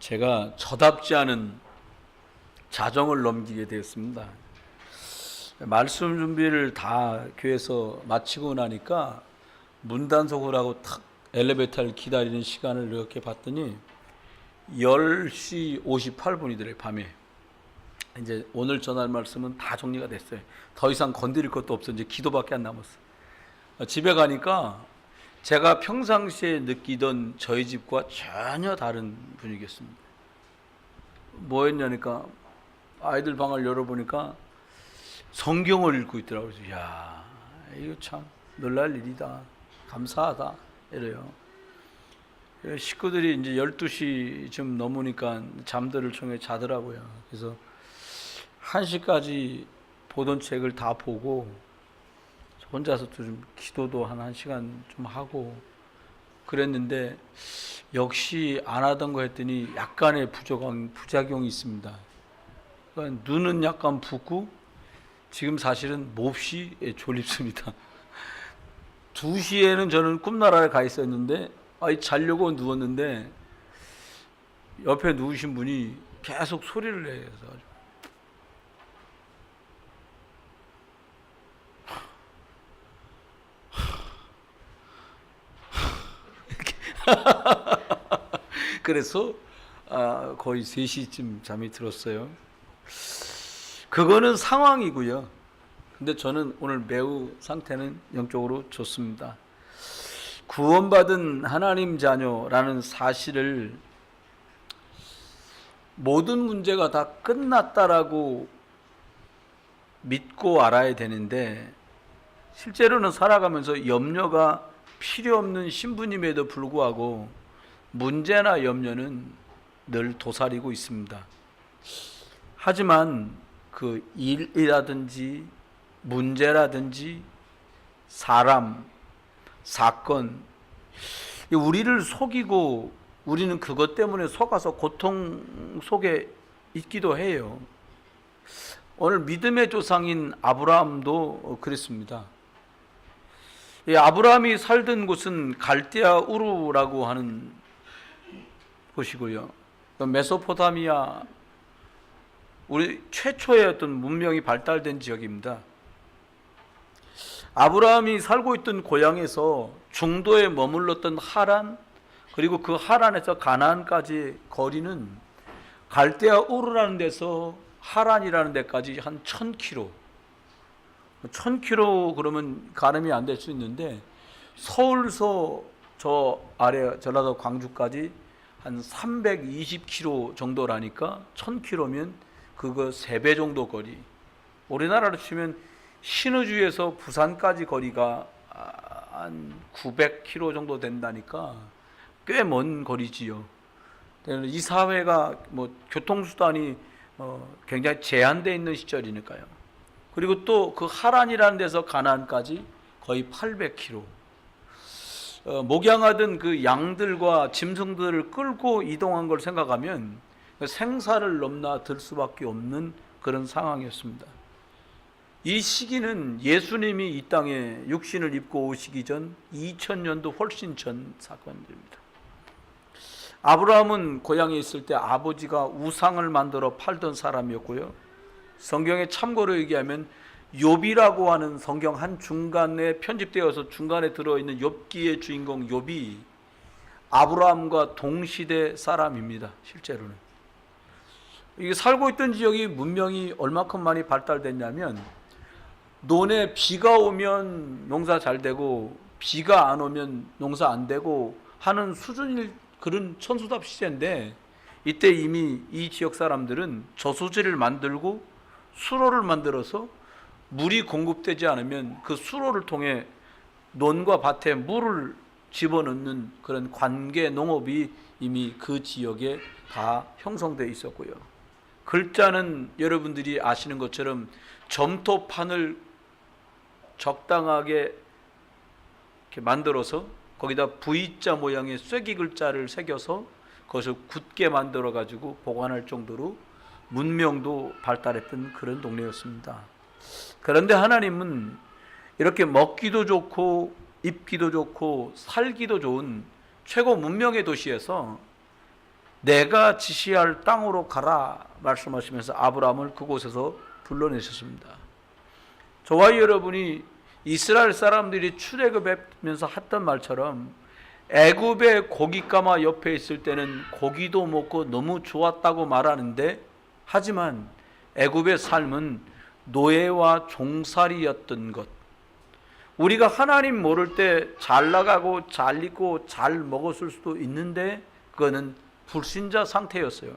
제가 저답지 않은 자정을 넘기게 되었습니다. 말씀 준비를 다 교회에서 마치고 나니까 문단속을 하고 탁 엘리베이터를 기다리는 시간을 이렇게 봤더니 10시 58분이더래요. 밤에. 이제 오늘 전할 말씀은 다 정리가 됐어요. 더 이상 건드릴 것도 없어. 이제 기도밖에 안 남았어요. 집에 가니까 제가 평상시에 느끼던 저희 집과 전혀 다른 분위기였습니다. 뭐였냐니까 아이들 방을 열어보니까 성경을 읽고 있더라고요. 그래서 야, 이거 참 놀랄 일이다. 감사하다. 이래요. 식구들이 이제 12시쯤 넘으니까 잠들을 청해 자더라고요. 그래서 1시까지 보던 책을 다 보고 혼자서 좀 기도도 한 1시간 좀 하고 그랬는데 역시 안 하던 거 했더니 약간의 부작용이 있습니다. 그러니까 눈은 약간 붓고 지금 사실은 몹시 졸립습니다. 2시에는 저는 꿈나라에 가 있었는데 자려고 누웠는데 옆에 누우신 분이 계속 소리를 내서 그래서 거의 3시쯤 잠이 들었어요. 그거는 상황이고요. 근데 저는 오늘 매우 상태는 영적으로 좋습니다. 구원받은 하나님 자녀라는 사실을 모든 문제가 다 끝났다라고 믿고 알아야 되는데 실제로는 살아가면서 염려가 필요 없는 신부님에도 불구하고 문제나 염려는 늘 도사리고 있습니다. 하지만 그 일이라든지 문제라든지 사람, 사건, 우리를 속이고 우리는 그것 때문에 속아서 고통 속에 있기도 해요. 오늘 믿음의 조상인 아브라함도 그랬습니다. 아브라함이 살던 곳은 갈대아 우르라고 하는 곳이고요. 메소포타미아, 우리 최초의 어떤 문명이 발달된 지역입니다. 아브라함이 살고 있던 고향에서 중도에 머물렀던 하란, 그리고 그 하란에서 가나안까지 거리는 갈대아 우르라는 데서 하란이라는 데까지 한 1000km. 1000km 그러면 가늠이 안 될 수 있는데 서울서 저 아래 전라도 광주까지 한 320km 정도라니까 1000km면 그거 3배 정도 거리. 우리나라로 치면 신의주에서 부산까지 거리가 한 900km 정도 된다니까 꽤 먼 거리지요. 이 사회가 뭐 교통수단이 굉장히 제한되어 있는 시절이니까요. 그리고 또 그 하란이라는 데서 가나안까지 거의 800km. 목양하던 그 양들과 짐승들을 끌고 이동한 걸 생각하면 생사를 넘나들 수밖에 없는 그런 상황이었습니다. 이 시기는 예수님이 이 땅에 육신을 입고 오시기 전 2000년도 훨씬 전 사건입니다. 아브라함은 고향에 있을 때 아버지가 우상을 만들어 팔던 사람이었고요. 성경에 참고로 얘기하면 욥이라고 하는 성경 한 중간에 편집되어서 중간에 들어있는 욥기의 주인공 욥이 아브라함과 동시대 사람입니다. 실제로는 이게 살고 있던 지역이 문명이 얼마큼 많이 발달됐냐면 논에 비가 오면 농사 잘 되고 비가 안 오면 농사 안 되고 하는 수준일 그런 천수답 시대인데 이때 이미 이 지역 사람들은 저수지를 만들고 수로를 만들어서 물이 공급되지 않으면 그 수로를 통해 논과 밭에 물을 집어넣는 그런 관계 농업이 이미 그 지역에 다 형성되어 있었고요. 글자는 여러분들이 아시는 것처럼 점토판을 적당하게 이렇게 만들어서 거기다 V자 모양의 쐐기 글자를 새겨서 그것을 굳게 만들어 가지고 보관할 정도로 문명도 발달했던 그런 동네였습니다. 그런데 하나님은 이렇게 먹기도 좋고 입기도 좋고 살기도 좋은 최고 문명의 도시에서 내가 지시할 땅으로 가라 말씀하시면서 아브라함을 그곳에서 불러내셨습니다. 저와 여러분이 이스라엘 사람들이 출애굽하면서 했던 말처럼 애굽의 고깃가마 옆에 있을 때는 고기도 먹고 너무 좋았다고 말하는데, 하지만 애굽의 삶은 노예와 종살이였던 것, 우리가 하나님 모를 때 잘 나가고 잘 입고 잘 먹었을 수도 있는데 그거는 불신자 상태였어요.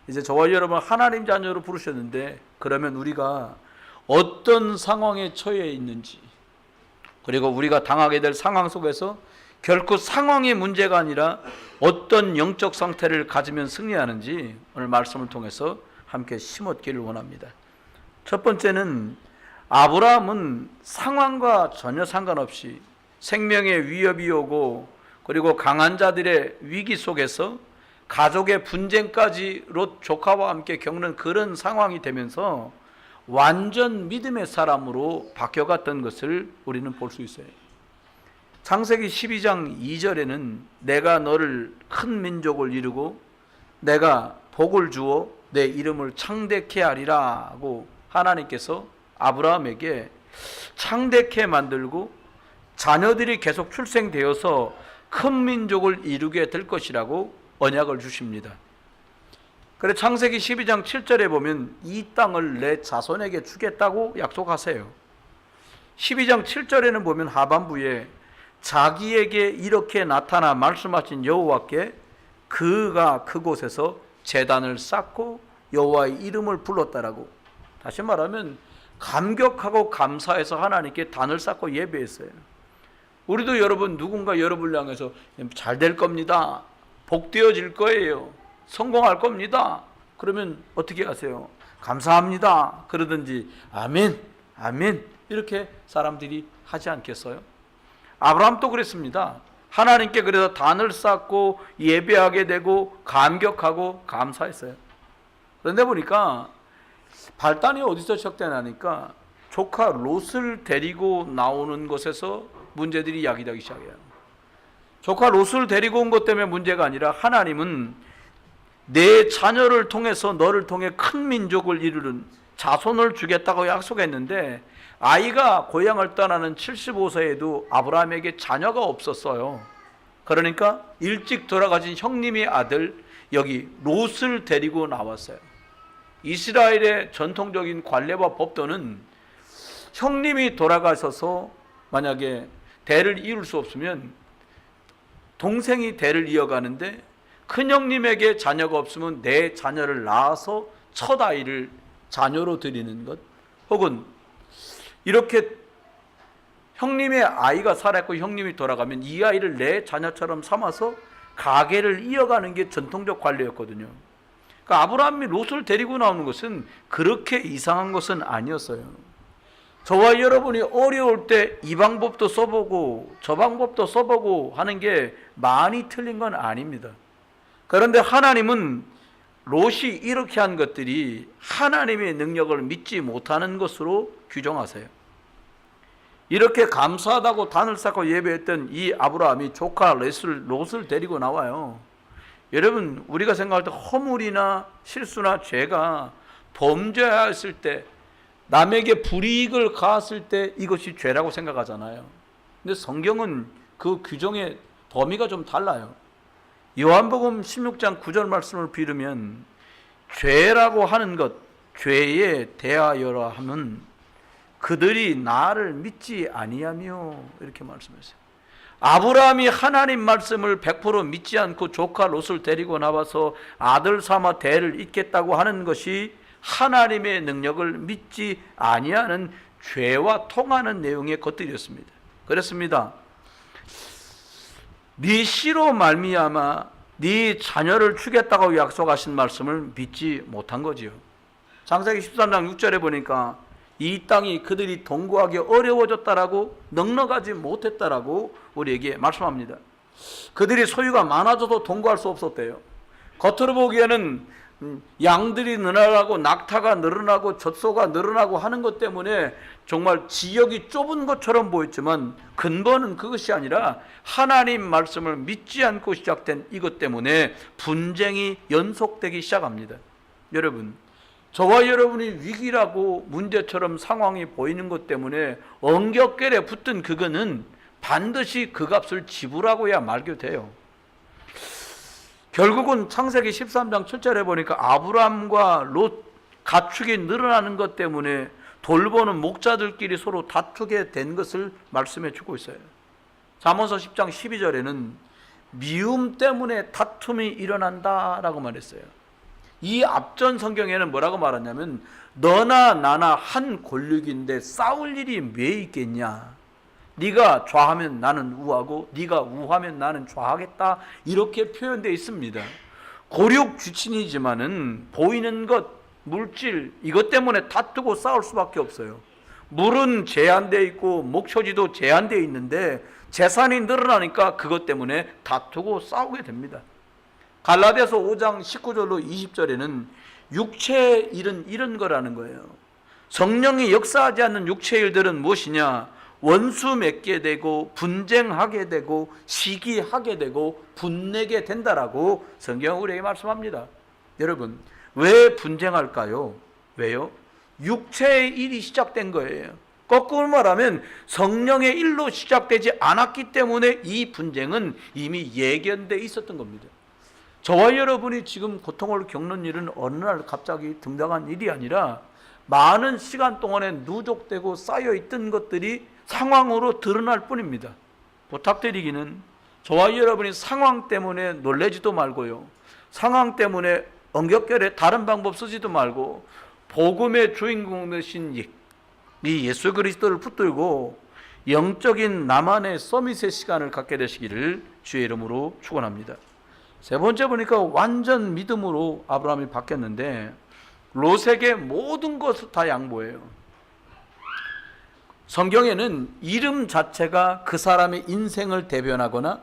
이제 저와 여러분 하나님 자녀로 부르셨는데, 그러면 우리가 어떤 상황에 처해 있는지, 그리고 우리가 당하게 될 상황 속에서 결코 상황의 문제가 아니라 어떤 영적 상태를 가지면 승리하는지 오늘 말씀을 통해서 함께 심었기를 원합니다. 첫 번째는 아브라함은 상황과 전혀 상관없이 생명의 위협이 오고, 그리고 강한 자들의 위기 속에서 가족의 분쟁까지 롯 조카와 함께 겪는 그런 상황이 되면서 완전 믿음의 사람으로 바뀌어갔던 것을 우리는 볼 수 있어요. 창세기 12장 2절에는 내가 너를 큰 민족을 이루고 내가 복을 주어 내 이름을 창대케 하리라고 하나님께서 아브라함에게 창대케 만들고 자녀들이 계속 출생되어서 큰 민족을 이루게 될 것이라고 언약을 주십니다. 그래서 창세기 12장 7절에 보면 이 땅을 내 자손에게 주겠다고 약속하세요. 12장 7절에는 보면 하반부에 자기에게 이렇게 나타나 말씀하신 여호와께 그가 그곳에서 제단을 쌓고 여호와의 이름을 불렀다라고, 다시 말하면 감격하고 감사해서 하나님께 단을 쌓고 예배했어요. 우리도 여러분 누군가 여러분을 향해서 잘 될 겁니다, 복되어질 거예요, 성공할 겁니다, 그러면 어떻게 하세요? 감사합니다 그러든지 아멘 아멘 이렇게 사람들이 하지 않겠어요? 아브라함도 그랬습니다. 하나님께 그래서 단을 쌓고 예배하게 되고 감격하고 감사했어요. 그런데 보니까 발단이 어디서 시작되나니까 조카 롯을 데리고 나오는 것에서 문제들이 야기되기 시작해요. 조카 롯을 데리고 온 것 때문에 문제가 아니라 하나님은 내 자녀를 통해서 너를 통해 큰 민족을 이루는 자손을 주겠다고 약속했는데, 아이가 고향을 떠나는 75세에도 아브라함에게 자녀가 없었어요. 그러니까 일찍 돌아가신 형님의 아들 여기 롯을 데리고 나왔어요. 이스라엘의 전통적인 관례와 법도는 형님이 돌아가셔서 만약에 대를 이룰 수 없으면 동생이 대를 이어가는데, 큰형님에게 자녀가 없으면 내 자녀를 낳아서 첫 아이를 자녀로 드리는 것, 혹은 이렇게 형님의 아이가 살았고 형님이 돌아가면 이 아이를 내 자녀처럼 삼아서 가계를 이어가는 게 전통적 관례였거든요. 그러니까 아브라함이 롯을 데리고 나오는 것은 그렇게 이상한 것은 아니었어요. 저와 여러분이 어려울 때 이 방법도 써보고 저 방법도 써보고 하는 게 많이 틀린 건 아닙니다. 그런데 하나님은 롯이 이렇게 한 것들이 하나님의 능력을 믿지 못하는 것으로 규정하세요. 이렇게 감사하다고 단을 쌓고 예배했던 이 아브라함이 조카 롯을 데리고 나와요. 여러분, 우리가 생각할 때 허물이나 실수나 죄가 범죄했을 때, 남에게 불이익을 가했을 때 이것이 죄라고 생각하잖아요. 근데 성경은 그 규정의 범위가 좀 달라요. 요한복음 16장 9절 말씀을 빌으면 죄라고 하는 것, 죄에 대하여라 하면 그들이 나를 믿지 아니하며, 이렇게 말씀했어요. 아브라함이 하나님 말씀을 100% 믿지 않고 조카 롯을 데리고 나와서 아들 삼아 대를 잇겠다고 하는 것이 하나님의 능력을 믿지 아니하는 죄와 통하는 내용의 것들이었습니다. 그렇습니다. 네 씨로 말미암아 네 자녀를 주겠다고 약속하신 말씀을 믿지 못한 거지요. 창세기 13장 6절에 보니까 이 땅이 그들이 동거하기 어려워졌다라고, 넉넉하지 못했다라고 우리에게 말씀합니다. 그들이 소유가 많아져도 동거할 수 없었대요. 겉으로 보기에는 양들이 늘어나고 낙타가 늘어나고 젖소가 늘어나고 하는 것 때문에 정말 지역이 좁은 것처럼 보였지만 근본은 그것이 아니라 하나님 말씀을 믿지 않고 시작된 이것 때문에 분쟁이 연속되기 시작합니다. 여러분, 저와 여러분이 위기라고 문제처럼 상황이 보이는 것 때문에 엉겹결에 붙든 그거는 반드시 그 값을 지불하고야 말게 돼요. 결국은 창세기 13장 7절에 보니까 아브람과 롯 가축이 늘어나는 것 때문에 돌보는 목자들끼리 서로 다투게 된 것을 말씀해 주고 있어요. 잠언서 10장 12절에는 미움 때문에 다툼이 일어난다라고 말했어요. 이 앞전 성경에는 뭐라고 말하냐면 너나 나나 한 권력인데 싸울 일이 왜 있겠냐, 네가 좌하면 나는 우하고 네가 우하면 나는 좌하겠다, 이렇게 표현되어 있습니다. 고륙지친이지만은 보이는 것, 물질, 이것 때문에 다투고 싸울 수밖에 없어요. 물은 제한되어 있고 목초지도 제한되어 있는데 재산이 늘어나니까 그것 때문에 다투고 싸우게 됩니다. 갈라디아서 5장 19절로 20절에는 육체의 일은 이런 거라는 거예요. 성령이 역사하지 않는 육체의 일들은 무엇이냐? 원수 맺게 되고 분쟁하게 되고 시기하게 되고 분내게 된다라고 성경은 우리에게 말씀합니다. 여러분, 왜 분쟁할까요? 왜요? 육체의 일이 시작된 거예요. 거꾸로 말하면 성령의 일로 시작되지 않았기 때문에 이 분쟁은 이미 예견돼 있었던 겁니다. 저와 여러분이 지금 고통을 겪는 일은 어느 날 갑자기 등장한 일이 아니라 많은 시간 동안에 누적되고 쌓여있던 것들이 상황으로 드러날 뿐입니다. 부탁드리기는 저와 여러분이 상황 때문에 놀라지도 말고요, 상황 때문에 엉겹결에 다른 방법 쓰지도 말고 복음의 주인공 되신 이 예수 그리스도를 붙들고 영적인 나만의 서밋의 시간을 갖게 되시기를 주의 이름으로 축원합니다. 세 번째 보니까 완전 믿음으로 아브라함이 바뀌었는데 롯에게 모든 것을 다 양보해요. 성경에는 이름 자체가 그 사람의 인생을 대변하거나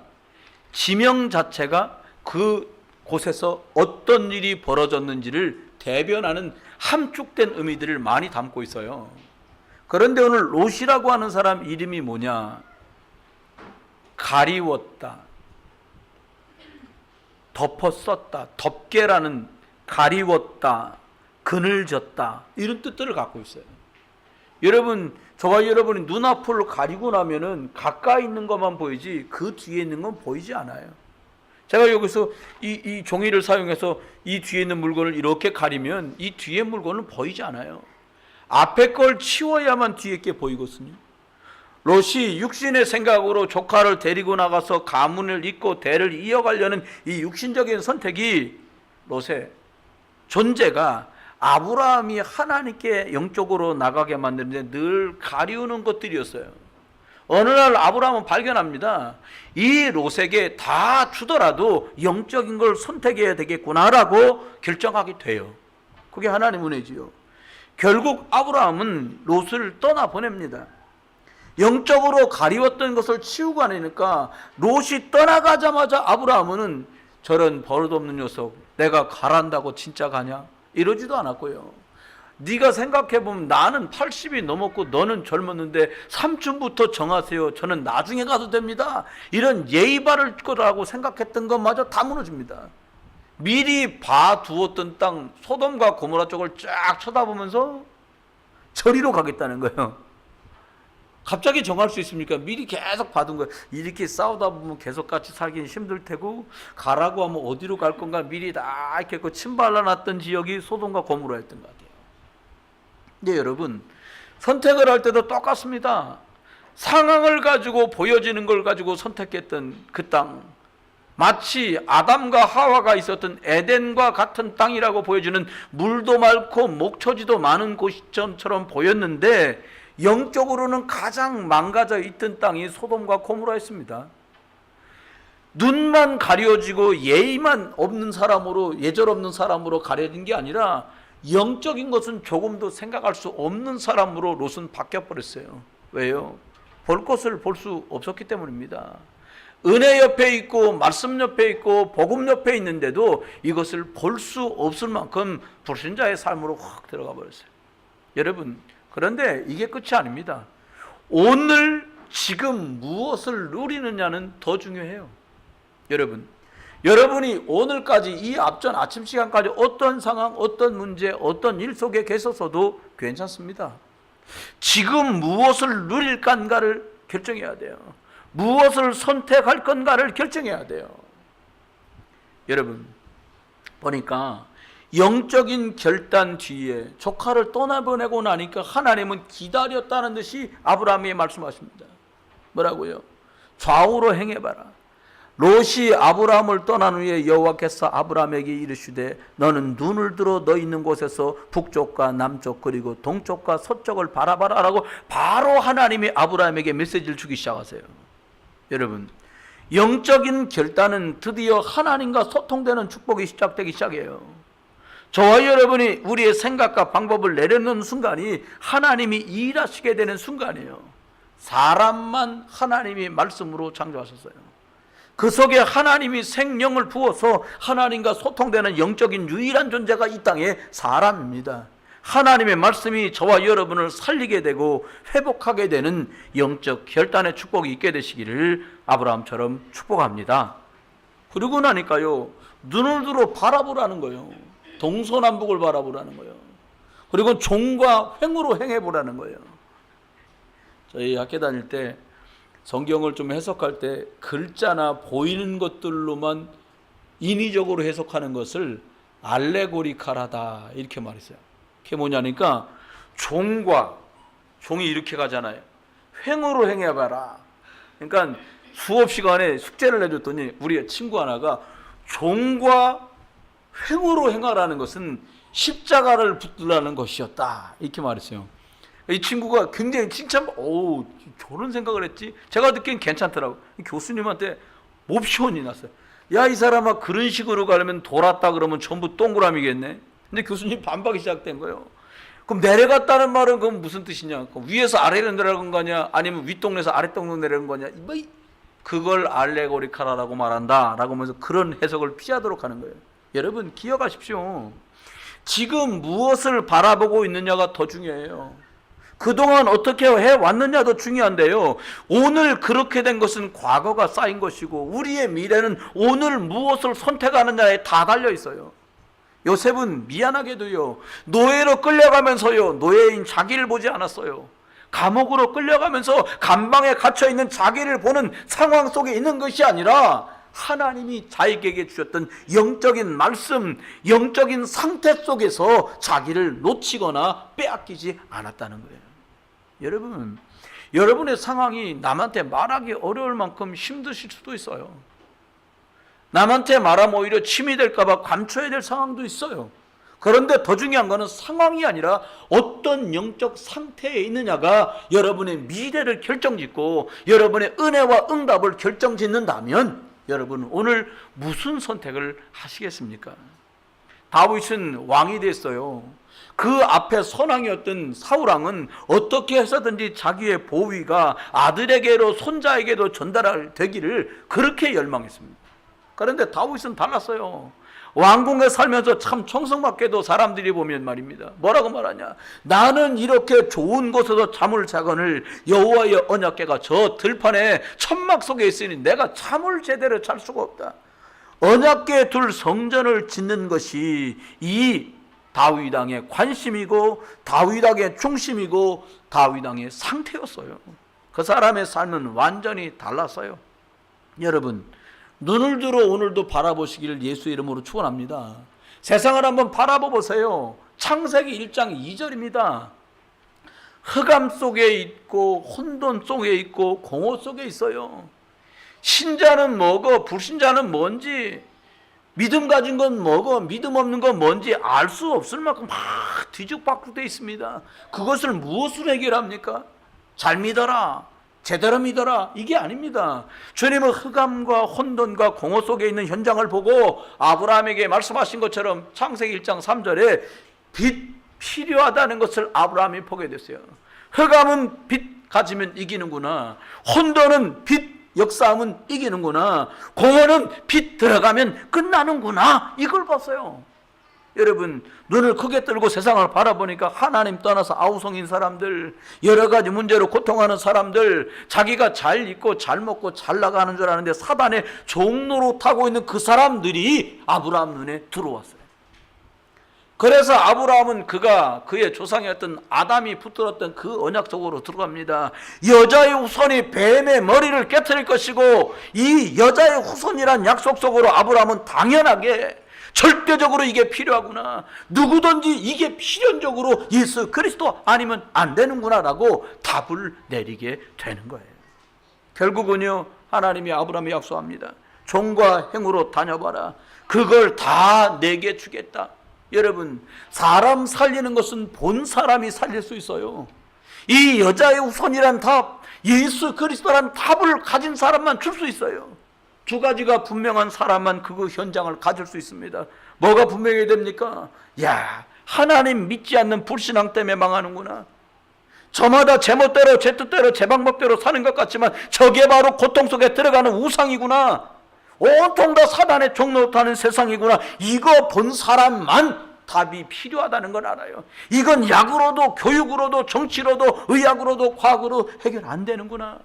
지명 자체가 그 곳에서 어떤 일이 벌어졌는지를 대변하는 함축된 의미들을 많이 담고 있어요. 그런데 오늘 롯이라고 하는 사람 이름이 뭐냐? 가리웠다, 덮어 썼다, 덮개라는, 가리웠다, 그늘졌다, 이런 뜻들을 갖고 있어요. 여러분, 저와 여러분이 눈앞을 가리고 나면은 가까이 있는 것만 보이지 그 뒤에 있는 건 보이지 않아요. 제가 여기서 이 종이를 사용해서 이 뒤에 있는 물건을 이렇게 가리면 이 뒤에 물건은 보이지 않아요. 앞에 걸 치워야만 뒤에 게 보이거든요. 롯이 육신의 생각으로 조카를 데리고 나가서 가문을 잇고 대를 이어가려는 이 육신적인 선택이 롯의 존재가 아브라함이 하나님께 영적으로 나가게 만드는데 늘 가리우는 것들이었어요. 어느 날 아브라함은 발견합니다. 이 롯에게 다 주더라도 영적인 걸 선택해야 되겠구나라고 결정하게 돼요. 그게 하나님의 은혜지요. 결국 아브라함은 롯을 떠나보냅니다. 영적으로 가리웠던 것을 치우고 하니까 롯이 떠나가자마자 아브라함은 저런 버릇없는 녀석, 내가 가란다고 진짜 가냐? 이러지도 않았고요. 네가 생각해보면 나는 80이 넘었고 너는 젊었는데 삼촌부터 정하세요. 저는 나중에 가도 됩니다. 이런 예의 바를 거라고 생각했던 것마저 다 무너집니다. 미리 봐두었던 땅 소돔과 고모라 쪽을 쫙 쳐다보면서 저리로 가겠다는 거예요. 갑자기 정할 수 있습니까? 미리 계속 봐둔 거예요. 이렇게 싸우다 보면 계속 같이 살기는 힘들 테고 가라고 하면 어디로 갈 건가 미리 다 이렇게 침 발라놨던 지역이 소돔과 고모라였던 것 같아요. 근데 여러분, 선택을 할 때도 똑같습니다. 상황을 가지고 보여지는 걸 가지고 선택했던 그 땅, 마치 아담과 하와가 있었던 에덴과 같은 땅이라고 보여주는 물도 많고 목초지도 많은 곳처럼 보였는데 영적으로는 가장 망가져 있던 땅이 소돔과 고모라였습니다. 눈만 가려지고 예의만 없는 사람으로, 예절 없는 사람으로 가려진 게 아니라 영적인 것은 조금도 생각할 수 없는 사람으로 롯은 바뀌어버렸어요. 왜요? 볼 것을 볼 수 없었기 때문입니다. 은혜 옆에 있고 말씀 옆에 있고 복음 옆에 있는데도 이것을 볼 수 없을 만큼 불신자의 삶으로 확 들어가 버렸어요. 여러분, 그런데 이게 끝이 아닙니다. 오늘 지금 무엇을 누리느냐는 더 중요해요. 여러분이 오늘까지 이 앞전 아침 시간까지 어떤 상황, 어떤 문제, 어떤 일 속에 계셨어도 괜찮습니다. 지금 무엇을 누릴 건가를 결정해야 돼요. 무엇을 선택할 건가를 결정해야 돼요. 여러분, 보니까 영적인 결단 뒤에 조카를 떠나보내고 나니까 하나님은 기다렸다는 듯이 아브라함이 말씀하십니다. 뭐라고요? 좌우로 행해봐라. 롯이 아브라함을 떠난 후에 여호와께서 아브라함에게 이르시되 너는 눈을 들어 너 있는 곳에서 북쪽과 남쪽 그리고 동쪽과 서쪽을 바라봐라 라고 바로 하나님이 아브라함에게 메시지를 주기 시작하세요. 여러분, 영적인 결단은 드디어 하나님과 소통되는 축복이 시작되기 시작해요. 저와 여러분이 우리의 생각과 방법을 내려놓는 순간이 하나님이 일하시게 되는 순간이에요. 사람만 하나님이 말씀으로 창조하셨어요. 그 속에 하나님이 생명을 부어서 하나님과 소통되는 영적인 유일한 존재가 이 땅에 사람입니다. 하나님의 말씀이 저와 여러분을 살리게 되고 회복하게 되는 영적 결단의 축복이 있게 되시기를 아브라함처럼 축복합니다. 그러고 나니까요, 눈을 들어 바라보라는 거예요. 동서남북을 바라보라는 거예요. 그리고 종과 횡으로 행해보라는 거예요. 저희 학교 다닐 때 성경을 좀 해석할 때 글자나 보이는 것들로만 인위적으로 해석하는 것을 알레고리칼하다 이렇게 말했어요. 그게 뭐냐니까 종이 이렇게 가잖아요. 횡으로 행해봐라. 그러니까 수업 시간에 숙제를 해줬더니 우리 친구 하나가 종과 횡으로 행하라는 것은 십자가를 붙들라는 것이었다 이렇게 말했어요. 이 친구가 굉장히 칭찬, 저런 생각을 했지? 제가 듣기엔 괜찮더라고. 교수님한테 몹시원이 났어요. 야, 이 사람아, 그런 식으로 가려면 돌았다 그러면 전부 동그라미겠네. 근데 교수님 반박이 시작된 거예요. 그럼 내려갔다는 말은 그건 무슨 뜻이냐? 위에서 아래로 내려간 거냐? 아니면 윗동네에서 아랫동네 내려간 거냐? 그걸 알레고리카라고 말한다 라고 하면서 그런 해석을 피하도록 하는 거예요. 여러분, 기억하십시오. 지금 무엇을 바라보고 있느냐가 더 중요해요. 그동안 어떻게 해왔느냐도 중요한데요, 오늘 그렇게 된 것은 과거가 쌓인 것이고 우리의 미래는 오늘 무엇을 선택하느냐에 다 달려 있어요. 요셉은 미안하게도요, 노예로 끌려가면서요, 노예인 자기를 보지 않았어요. 감옥으로 끌려가면서 감방에 갇혀있는 자기를 보는 상황 속에 있는 것이 아니라 하나님이 자기에게 주셨던 영적인 말씀, 영적인 상태 속에서 자기를 놓치거나 빼앗기지 않았다는 거예요. 여러분, 여러분의 상황이 남한테 말하기 어려울 만큼 힘드실 수도 있어요. 남한테 말하면 오히려 침이 될까봐 감춰야 될 상황도 있어요. 그런데 더 중요한 것은 상황이 아니라 어떤 영적 상태에 있느냐가 여러분의 미래를 결정짓고 여러분의 은혜와 응답을 결정짓는다면 여러분, 오늘 무슨 선택을 하시겠습니까? 다윗은 왕이 됐어요. 그 앞에 선왕이었던 사울왕은 어떻게 해서든지 자기의 보위가 아들에게로 손자에게도 전달 되기를 그렇게 열망했습니다. 그런데 다윗은 달랐어요. 왕궁에 살면서 참 청성맞게도 사람들이 보면 말입니다. 뭐라고 말하냐? 나는 이렇게 좋은 곳에서 잠을 자거늘 여호와의 언약궤가 저 들판에 천막 속에 있으니 내가 잠을 제대로 잘 수가 없다. 언약궤 둘 성전을 짓는 것이 이 다윗 왕의 관심이고 다윗 왕의 중심이고 다윗 왕의 상태였어요. 그 사람의 삶은 완전히 달랐어요. 여러분, 눈을 들어 오늘도 바라보시기를 예수 이름으로 축원합니다. 세상을 한번 바라봐 보세요. 창세기 1장 2절입니다. 흑암 속에 있고 혼돈 속에 있고 공허 속에 있어요. 신자는 뭐고 불신자는 뭔지, 믿음 가진 건 뭐고 믿음 없는 건 뭔지 알 수 없을 만큼 막 뒤죽박죽 되어 있습니다. 그것을 무엇으로 해결합니까? 잘 믿어라, 제대로 믿어라, 이게 아닙니다. 주님은 흑암과 혼돈과 공허 속에 있는 현장을 보고 아브라함에게 말씀하신 것처럼 창세기 1장 3절에 빛 필요하다는 것을 아브라함이 보게 됐어요. 흑암은 빛 가지면 이기는구나, 혼돈은 빛 역싸움은 이기는구나. 공원은 빛 들어가면 끝나는구나. 이걸 봤어요. 여러분, 눈을 크게 뜨고 세상을 바라보니까 하나님 떠나서 아우성인 사람들, 여러 가지 문제로 고통하는 사람들, 자기가 잘 입고 잘 먹고 잘 나가는 줄 아는데 사단의 종로로 타고 있는 그 사람들이 아브라함 눈에 들어왔어요. 그래서 아브라함은 그의 조상이었던 아담이 붙들었던 그 언약 속으로 들어갑니다. 여자의 후손이 뱀의 머리를 깨트릴 것이고, 이 여자의 후손이란 약속 속으로 아브라함은 당연하게 절대적으로 이게 필요하구나, 누구든지 이게 필연적으로 예수 그리스도 아니면 안 되는구나 라고 답을 내리게 되는 거예요. 결국은요, 하나님이 아브라함에 약속합니다. 종과 행으로 다녀봐라. 그걸 다 내게 주겠다. 여러분, 사람 살리는 것은 본 사람이 살릴 수 있어요. 이 여자의 후손이란 답, 예수 그리스도란 답을 가진 사람만 줄 수 있어요. 두 가지가 분명한 사람만 그 현장을 가질 수 있습니다. 뭐가 분명해야 됩니까? 야, 하나님 믿지 않는 불신앙 때문에 망하는구나. 저마다 제멋대로 제 뜻대로 제 방법대로 사는 것 같지만 저게 바로 고통 속에 들어가는 우상이구나. 온통 다 사단의 종노릇하는 세상이구나. 이거 본 사람만 답이 필요하다는 걸 알아요. 이건 약으로도 교육으로도 정치로도 의학으로도 과학으로 해결 안 되는구나.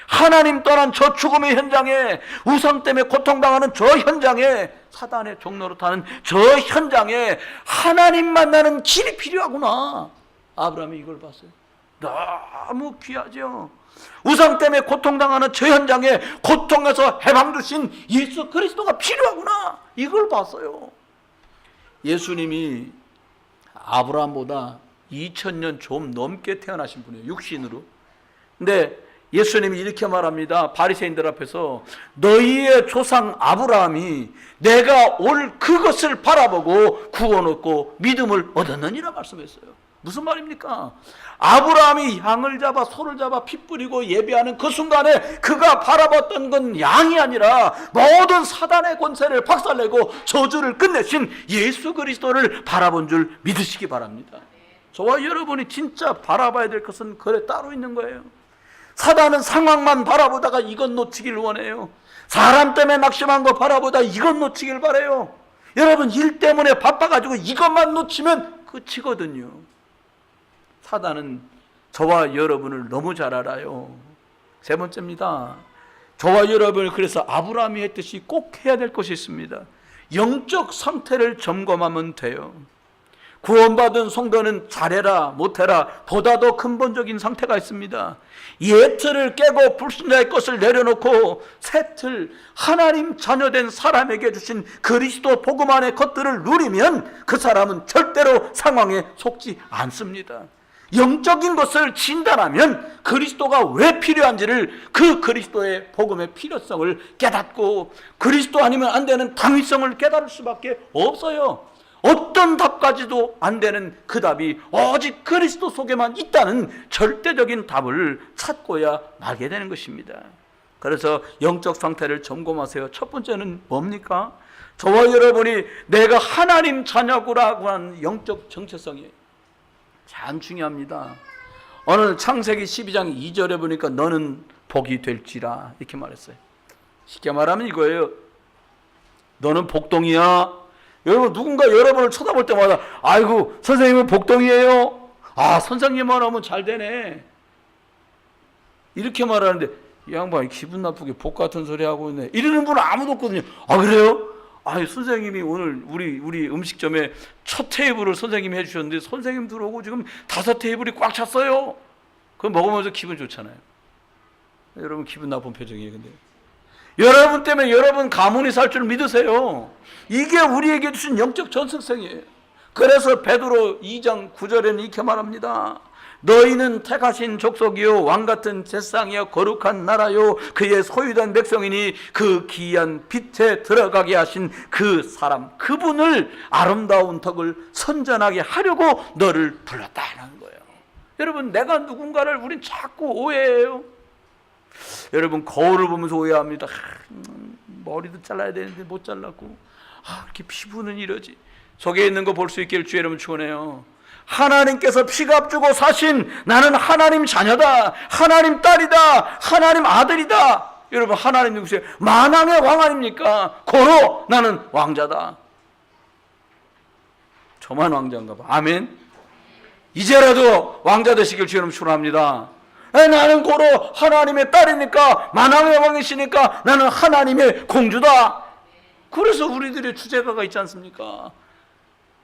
하나님 떠난 저 죽음의 현장에, 우상 때문에 고통당하는 저 현장에, 사단의 종노릇하는 저 현장에 하나님 만나는 길이 필요하구나. 아브라함이 이걸 봤어요. 너무 귀하죠. 우상 때문에 고통당하는 저 현장에 고통에서 해방 주신 예수 그리스도가 필요하구나. 이걸 봤어요. 예수님이 아브라함보다 2000년 좀 넘게 태어나신 분이에요. 육신으로. 근데 예수님이 이렇게 말합니다. 바리새인들 앞에서 너희의 조상 아브라함이 내가 올 그것을 바라보고 구원 얻고 믿음을 얻었느니라 말씀했어요. 무슨 말입니까? 아브라함이 양을 잡아 소를 잡아 피 뿌리고 예배하는 그 순간에 그가 바라봤던 건 양이 아니라 모든 사단의 권세를 박살내고 저주를 끝내신 예수 그리스도를 바라본 줄 믿으시기 바랍니다. 저와 여러분이 진짜 바라봐야 될 것은 그래 따로 있는 거예요. 사단은 상황만 바라보다가 이것 놓치길 원해요. 사람 때문에 낙심한 거 바라보다 이것 놓치길 바라요. 여러분, 일 때문에 바빠가지고 이것만 놓치면 끝이거든요. 사단은 저와 여러분을 너무 잘 알아요. 세 번째입니다. 저와 여러분을 그래서 아브라함이 했듯이 꼭 해야 될 것이 있습니다. 영적 상태를 점검하면 돼요. 구원받은 성도는 잘해라 못해라 보다 더 근본적인 상태가 있습니다. 옛틀을 깨고 불신자의 것을 내려놓고 새틀 하나님 자녀된 사람에게 주신 그리스도 복음 안의 것들을 누리면 그 사람은 절대로 상황에 속지 않습니다. 영적인 것을 진단하면 그리스도가 왜 필요한지를, 그 그리스도의 복음의 필요성을 깨닫고 그리스도 아니면 안 되는 당위성을 깨달을 수밖에 없어요. 어떤 답까지도 안 되는 그 답이 오직 그리스도 속에만 있다는 절대적인 답을 찾고야 말게 되는 것입니다. 그래서 영적 상태를 점검하세요. 첫 번째는 뭡니까? 저와 여러분이 내가 하나님 자녀구라고 하는 영적 정체성이에요. 참 중요합니다. 오늘 창세기 12장 2절에 보니까 너는 복이 될지라 이렇게 말했어요. 쉽게 말하면 이거예요. 너는 복동이야. 여러분, 누군가 여러분을 쳐다볼 때마다 아이고 선생님은 복동이에요. 아, 선생님만 하면 잘 되네. 이렇게 말하는데 이 양반이 기분 나쁘게 복 같은 소리 하고 있네. 이러는 분은 아무도 없거든요. 아, 그래요? 아니, 선생님이 오늘 우리 음식점에 첫 테이블을 선생님이 해주셨는데 선생님 들어오고 지금 5 테이블이 꽉 찼어요. 그럼 먹으면서 기분 좋잖아요. 여러분 기분 나쁜 표정이에요. 근데 여러분 때문에 여러분 가문이 살 줄 믿으세요. 이게 우리에게 주신 영적 전승성이에요. 그래서 베드로 2장 9절에는 이렇게 말합니다. 너희는 택하신 족속이요 왕같은 제사장이요 거룩한 나라요 그의 소유된 백성이니 그 기이한 빛에 들어가게 하신 그 사람, 그분을 아름다운 덕을 선전하게 하려고 너를 불렀다는 거예요. 여러분, 내가 누군가를 우린 자꾸 오해해요. 여러분, 거울을 보면서 오해합니다. 머리도 잘라야 되는데 못 잘랐고, 이렇게 피부는 이러지. 속에 있는 거 볼 수 있기를 주의 이름으로 축원해요. 하나님께서 피값 주고 사신 나는 하나님 자녀다, 하나님 딸이다, 하나님 아들이다. 여러분, 하나님 누구세요? 만왕의 왕 아닙니까? 고로 나는 왕자다. 저만 왕자인가 봐. 아멘. 이제라도 왕자 되시길 주님 축원합니다. 나는 고로 하나님의 딸이니까, 만왕의 왕이시니까 나는 하나님의 공주다. 그래서 우리들의 주제가가 있지 않습니까?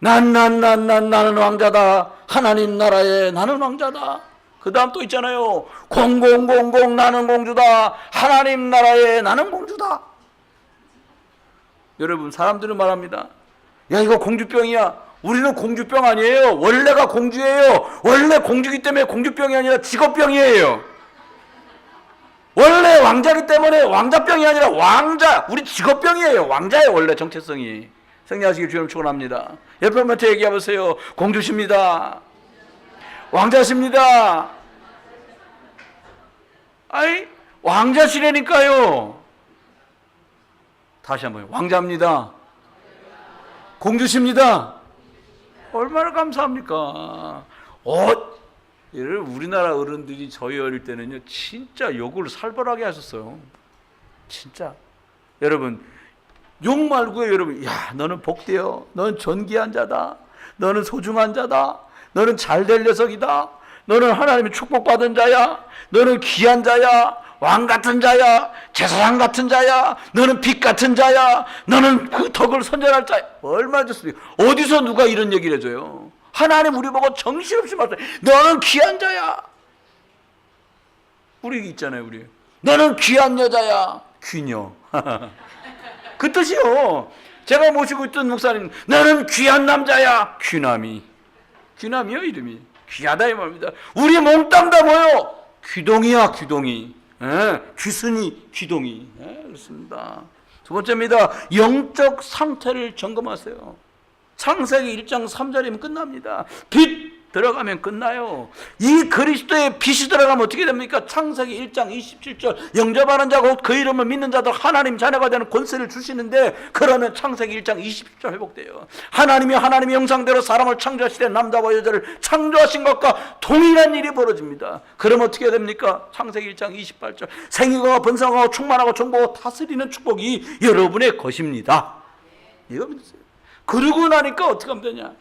나는 왕자다. 하나님 나라에 나는 왕자다. 그 다음 또 있잖아요. 0000 나는 공주다. 하나님 나라에 나는 공주다. 여러분, 사람들은 말합니다. 야, 이거 공주병이야. 우리는 공주병 아니에요. 원래가 공주예요. 원래 공주기 때문에 공주병이 아니라 직업병이에요. 원래 왕자기 때문에 왕자병이 아니라 우리 직업병이에요. 왕자의 원래 정체성이. 승리하시길 주님 축원합니다. 옆에 분한테 얘기해 보세요. 공주십니다. 왕자십니다. 아이, 왕자시라니까요. 다시 한번, 왕자입니다. 공주십니다. 얼마나 감사합니까? 우리나라 어른들이 저희 어릴 때는요, 진짜 욕을 살벌하게 하셨어요. 진짜. 여러분, 욕 말고요, 여러분. 야, 너는 복되어. 너는 존귀한 자다. 너는 소중한 자다. 너는 잘될 녀석이다. 너는 하나님의 축복받은 자야. 너는 귀한 자야. 왕 같은 자야. 제사장 같은 자야. 너는 빛 같은 자야. 너는 그 덕을 선전할 자야. 얼마나 좋습니까? 어디서 누가 이런 얘기를 해줘요? 하나님 우리 보고 정신없이 말해요. 너는 귀한 자야. 우리 있잖아요, 우리. 너는 귀한 여자야. 귀녀. 그 뜻이요. 제가 모시고 있던 목사님, 너는 귀한 남자야. 귀남이. 귀남이요, 이름이. 귀하다 이 말입니다. 우리 몽땅 다 뭐요? 귀동이야, 귀동이. 귀순이, 귀동이. 그렇습니다. 두 번째입니다. 영적 상태를 점검하세요. 창세기 1장 3절이면 끝납니다. 빛 들어가면 끝나요. 이 그리스도의 빛이 들어가면 어떻게 됩니까? 창세기 1장 27절 영접하는 자가 곧 그 이름을 믿는 자들 하나님 자녀가 되는 권세를 주시는데, 그러면 창세기 1장 20절 회복돼요. 하나님이 하나님의 형상대로 사람을 창조하시되 남자와 여자를 창조하신 것과 동일한 일이 벌어집니다. 그럼 어떻게 됩니까? 창세기 1장 28절 생육하고 번성하고 충만하고 정복하고 다스리는 축복이 여러분의 것입니다. 이거 믿으세요. 그러고 나니까 어떻게 하면 되냐?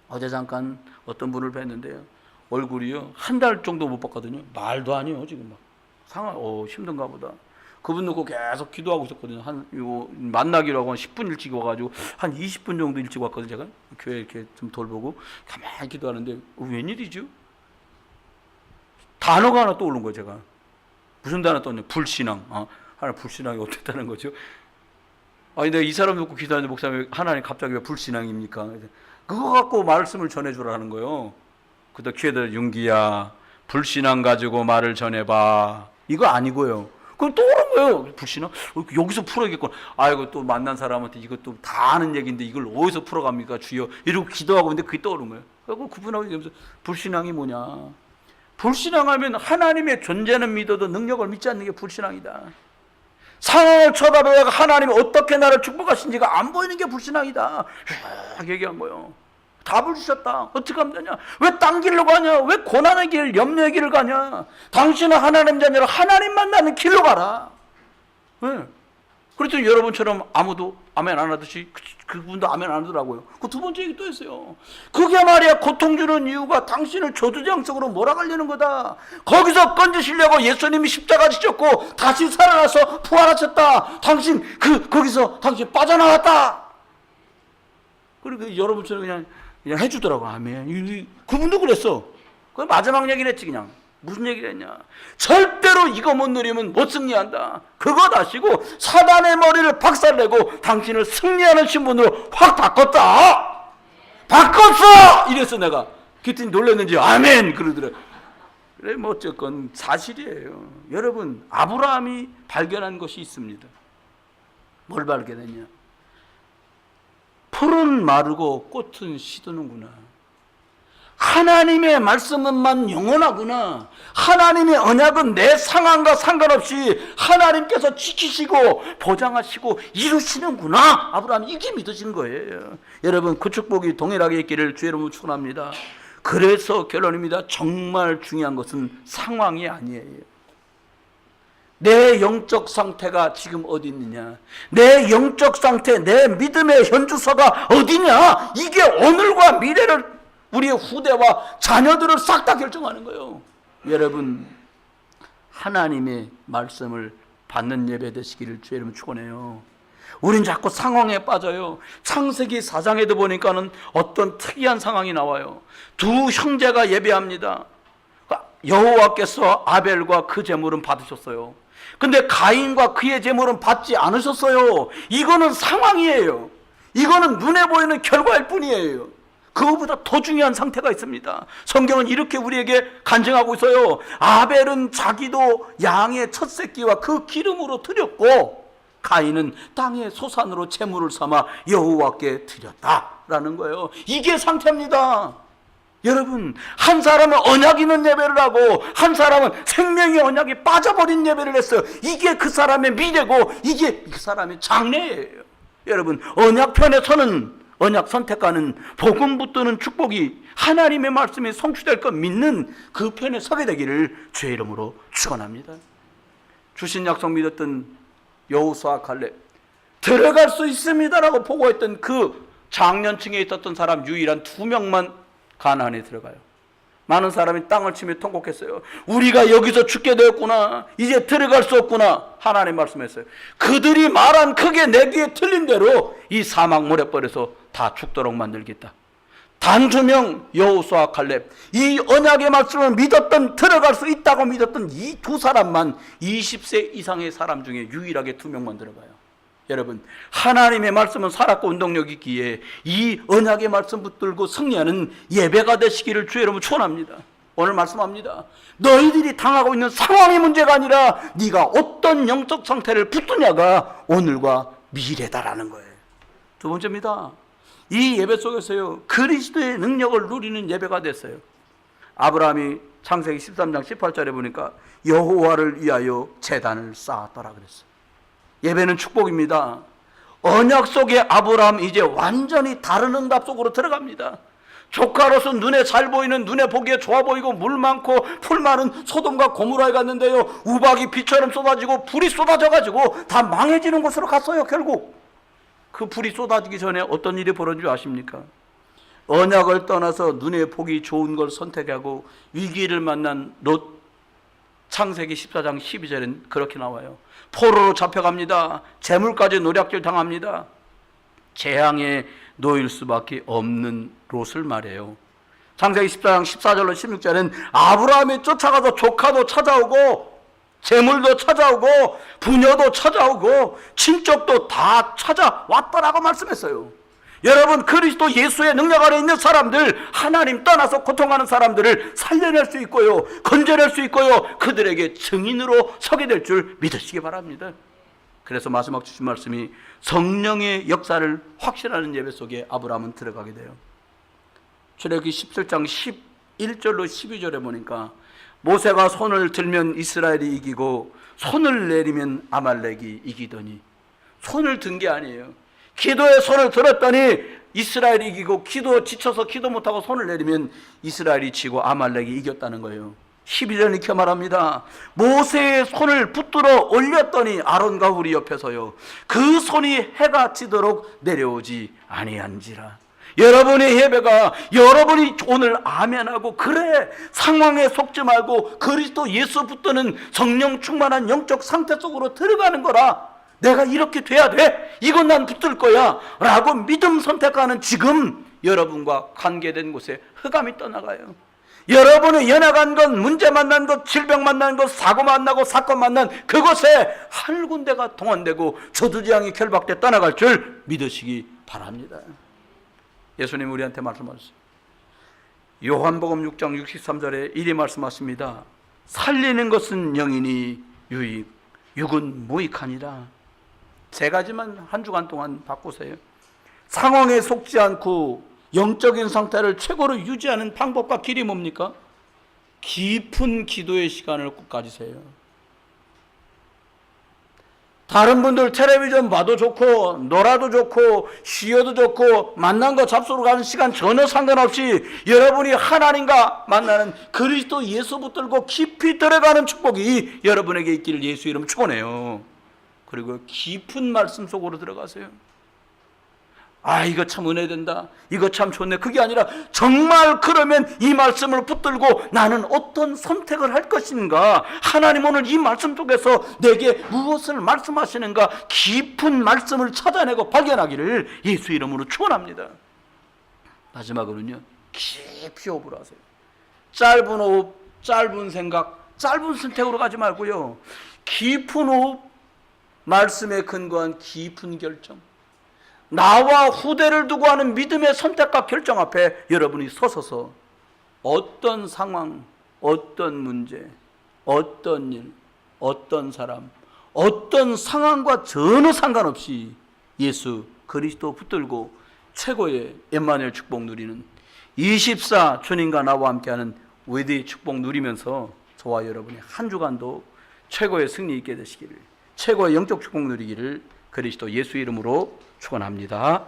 어제 잠깐 어떤 분을 뵀는데요, 얼굴이요 한 달 정도 못 봤거든요. 말도 안 해요. 지금 막 힘든가 보다. 그분 놓고 계속 기도하고 있었거든요. 만나기로 하고 한 10분 일찍 와가지고 한 20분 정도 일찍 왔거든요. 제가 교회 이렇게 좀 돌보고 가만히 기도하는데 웬일이죠? 단어가 하나 떠오른 거예요. 제가 무슨 단어 떠오르냐? 불신앙. 하나 불신앙이 어떻다는 거죠? 아니, 내가 이 사람 놓고 기도하는데 목사님, 하나님 갑자기 왜 불신앙입니까? 그거 갖고 말씀을 전해주라는 거예요. 그때 귀에다 윤기야, 불신앙 가지고 말을 전해봐. 이거 아니고요. 그럼 또 그런 거예요. 불신앙? 여기서 풀어야겠구나. 아이고, 또 만난 사람한테 이것도 다 아는 얘기인데 이걸 어디서 풀어갑니까, 주여? 이러고 기도하고 있는데 그게 떠오른 거예요. 그리고 그분하고 얘기하면서 불신앙이 뭐냐? 불신앙하면 하나님의 존재는 믿어도 능력을 믿지 않는 게 불신앙이다. 상황을 쳐다보다가 하나님이 어떻게 나를 축복하신지가 안 보이는 게 불신앙이다. 쫙 얘기한 거예요. 답을 주셨다. 어떻게 하면 되냐? 왜 딴 길로 가냐? 왜 고난의 길, 염려의 길을 가냐? 당신은 하나님 자녀라 하나님 만나는 길로 가라. 네. 그랬더니 여러분처럼 아무도 아멘 안 하듯이 그분도 아멘 안 하더라고요. 그 두 번째 얘기 또 했어요. 그게 말이야, 고통 주는 이유가 당신을 저주장 속으로 몰아가려는 거다. 거기서 건지시려고 예수님이 십자가 지셨고 다시 살아나서 부활하셨다. 당신 거기서 당신 빠져나왔다. 그리고 여러분처럼 그냥 해주더라고. 아멘. 그분도 그랬어. 그 마지막 얘기를 했지. 그냥 무슨 얘기를 했냐? 절대로 이거 못 누리면 못 승리한다. 그거 다시고 사단의 머리를 박살내고 당신을 승리하는 신분으로 확 바꿨다. 바꿨어! 이랬어. 내가 그랬더니 놀랐는지 아멘 그러더래. 그래, 뭐 어쨌건 사실이에요. 여러분, 아브라함이 발견한 것이 있습니다. 뭘 발견했냐? 풀은 마르고 꽃은 시드는구나. 하나님의 말씀은만 영원하구나. 하나님의 언약은 내 상황과 상관없이 하나님께서 지키시고 보장하시고 이루시는구나. 아브라함이 이게 믿어진 거예요. 여러분, 그 축복이 동일하게 있기를 주의 이름으로 축원합니다. 그래서 결론입니다. 정말 중요한 것은 상황이 아니에요. 내 영적 상태가 지금 어디 있느냐, 내 영적 상태, 내 믿음의 현주소가 어디냐, 이게 오늘과 미래를, 우리의 후대와 자녀들을 싹 다 결정하는 거예요. 여러분, 하나님의 말씀을 받는 예배 되시기를 주의 이름으로 축원해요. 우린 자꾸 상황에 빠져요. 창세기 4장에도 보니까는 어떤 특이한 상황이 나와요. 두 형제가 예배합니다. 여호와께서 아벨과 그 제물은 받으셨어요. 근데 가인과 그의 제물은 받지 않으셨어요. 이거는 상황이에요. 이거는 눈에 보이는 결과일 뿐이에요. 그거보다 더 중요한 상태가 있습니다. 성경은 이렇게 우리에게 간증하고 있어요. 아벨은 자기도 양의 첫 새끼와 그 기름으로 드렸고, 가인은 땅의 소산으로 제물을 삼아 여호와께 드렸다라는 거예요. 이게 상태입니다. 여러분, 한 사람은 언약 있는 예배를 하고 한 사람은 생명의 언약이 빠져버린 예배를 했어요. 이게 그 사람의 미래고 이게 그 사람의 장래예요. 여러분, 언약편에서는, 언약 선택하는, 복음 붙드는 축복이, 하나님의 말씀이 성취될 것 믿는 그 편에 서게 되기를 주의 이름으로 축원합니다. 주신 약속 믿었던 여호수아 갈렙, 들어갈 수 있습니다라고 보고했던 그 장년층에 있었던 사람 유일한 2명만 가나안에 들어가요. 많은 사람이 땅을 치며 통곡했어요. 우리가 여기서 죽게 되었구나, 이제 들어갈 수 없구나. 하나님 말씀했어요. 그들이 말한 크게 내 귀에 틀린 대로 이 사막 모래벌에서 다 죽도록 만들겠다. 단 2명, 여호수아 갈렙, 이 언약의 말씀을 믿었던, 들어갈 수 있다고 믿었던 이 2사람만 20세 이상의 사람 중에 유일하게 2명만 들어가요. 여러분, 하나님의 말씀은 살았고 운동력이 있기에 이 언약의 말씀 붙들고 승리하는 예배가 되시기를 주의 이름으로 축원합니다. 오늘 말씀합니다. 너희들이 당하고 있는 상황의 문제가 아니라 네가 어떤 영적 상태를 붙드냐가 오늘과 미래다라는 거예요. 두 번째입니다. 이 예배 속에서요, 그리스도의 능력을 누리는 예배가 됐어요. 아브라함이 창세기 13장 18절에 보니까 여호와를 위하여 제단을 쌓았더라 그랬어요. 예배는 축복입니다. 언약 속에 아브라함 이제 완전히 다른 응답 속으로 들어갑니다. 조카로서 눈에 잘 보이는, 눈에 보기에 좋아 보이고 물 많고 풀 많은 소돔과 고모라에 갔는데요, 우박이 비처럼 쏟아지고 불이 쏟아져가지고 다 망해지는 곳으로 갔어요. 결국 그 불이 쏟아지기 전에 어떤 일이 벌어진 줄 아십니까? 언약을 떠나서 눈에 보기 좋은 걸 선택하고 위기를 만난 롯, 창세기 14장 12절엔 그렇게 나와요. 포로로 잡혀갑니다. 재물까지 노략질 당합니다. 재앙에 놓일 수밖에 없는 롯을 말해요. 창세기 14장 14절로 16절은 아브라함이 쫓아가서 조카도 찾아오고 재물도 찾아오고 부녀도 찾아오고 친척도 다 찾아왔다라고 말씀했어요. 여러분, 그리스도 예수의 능력 아래 있는 사람들, 하나님 떠나서 고통하는 사람들을 살려낼 수 있고요, 건져낼 수 있고요, 그들에게 증인으로 서게 될 줄 믿으시기 바랍니다. 그래서 마지막 주신 말씀이 성령의 역사를 확신하는 예배 속에 아브라함은 들어가게 돼요. 출애굽기 17장 11절로 12절에 보니까 모세가 손을 들면 이스라엘이 이기고 손을 내리면 아말렉이 이기더니, 손을 든 게 아니에요. 기도에 손을 들었더니 이스라엘이 이기고, 기도 지쳐서 기도 못하고 손을 내리면 이스라엘이 지고 아말렉이 이겼다는 거예요. 12절은 이렇게 말합니다. 모세의 손을 붙들어 올렸더니 아론과 훌이 옆에서요, 그 손이 해가 지도록 내려오지 아니한지라. 여러분의 예배가, 여러분이 오늘 아멘하고 그래 상황에 속지 말고 그리스도 예수 붙드는 성령 충만한 영적 상태 속으로 들어가는 거라. 내가 이렇게 돼야 돼, 이건 난 붙들 거야 라고 믿음 선택하는 지금 여러분과 관계된 곳에 흑암이 떠나가요. 여러분의 연약한 것, 문제 만난 것, 질병 만난 것, 사고 만나고 사건 만난 그곳에 한 군데가 동원되고 저주지향이 결박돼 떠나갈 줄 믿으시기 바랍니다. 예수님 우리한테 말씀하셨어요. 요한복음 6장 63절에 이리 말씀하십니다. 살리는 것은 영이니 유익, 육은 무익하니라. 3가지만 한 주간 동안 바꾸세요. 상황에 속지 않고 영적인 상태를 최고로 유지하는 방법과 길이 뭡니까? 깊은 기도의 시간을 꼭 가지세요. 다른 분들 텔레비전 봐도 좋고 놀아도 좋고 쉬어도 좋고 만난 거 잡수러 가는 시간 전혀 상관없이 여러분이 하나님과 만나는 그리스도 예수 붙들고 깊이 들어가는 축복이 여러분에게 있기를 예수 이름 축원해요. 그리고 깊은 말씀 속으로 들어가세요. 아, 이거 참 은혜된다, 이거 참 좋네, 그게 아니라 정말 그러면 이 말씀을 붙들고 나는 어떤 선택을 할 것인가, 하나님 오늘 이 말씀 속에서 내게 무엇을 말씀하시는가, 깊은 말씀을 찾아내고 발견하기를 예수 이름으로 축원합니다. 마지막으로는요, 깊이 호흡을 하세요. 짧은 호흡, 짧은 생각, 짧은 선택으로 가지 말고요, 깊은 호흡, 말씀에 근거한 깊은 결정, 나와 후대를 두고 하는 믿음의 선택과 결정 앞에 여러분이 서서서 어떤 상황, 어떤 문제, 어떤 일, 어떤 사람, 어떤 상황과 전혀 상관없이 예수 그리스도 붙들고 최고의 임마누엘 축복 누리는 24 주님과 나와 함께하는 외대의 축복 누리면서 저와 여러분이 한 주간도 최고의 승리 있게 되시기를, 최고의 영적 축복 누리기를 그리스도 예수 이름으로 축원합니다.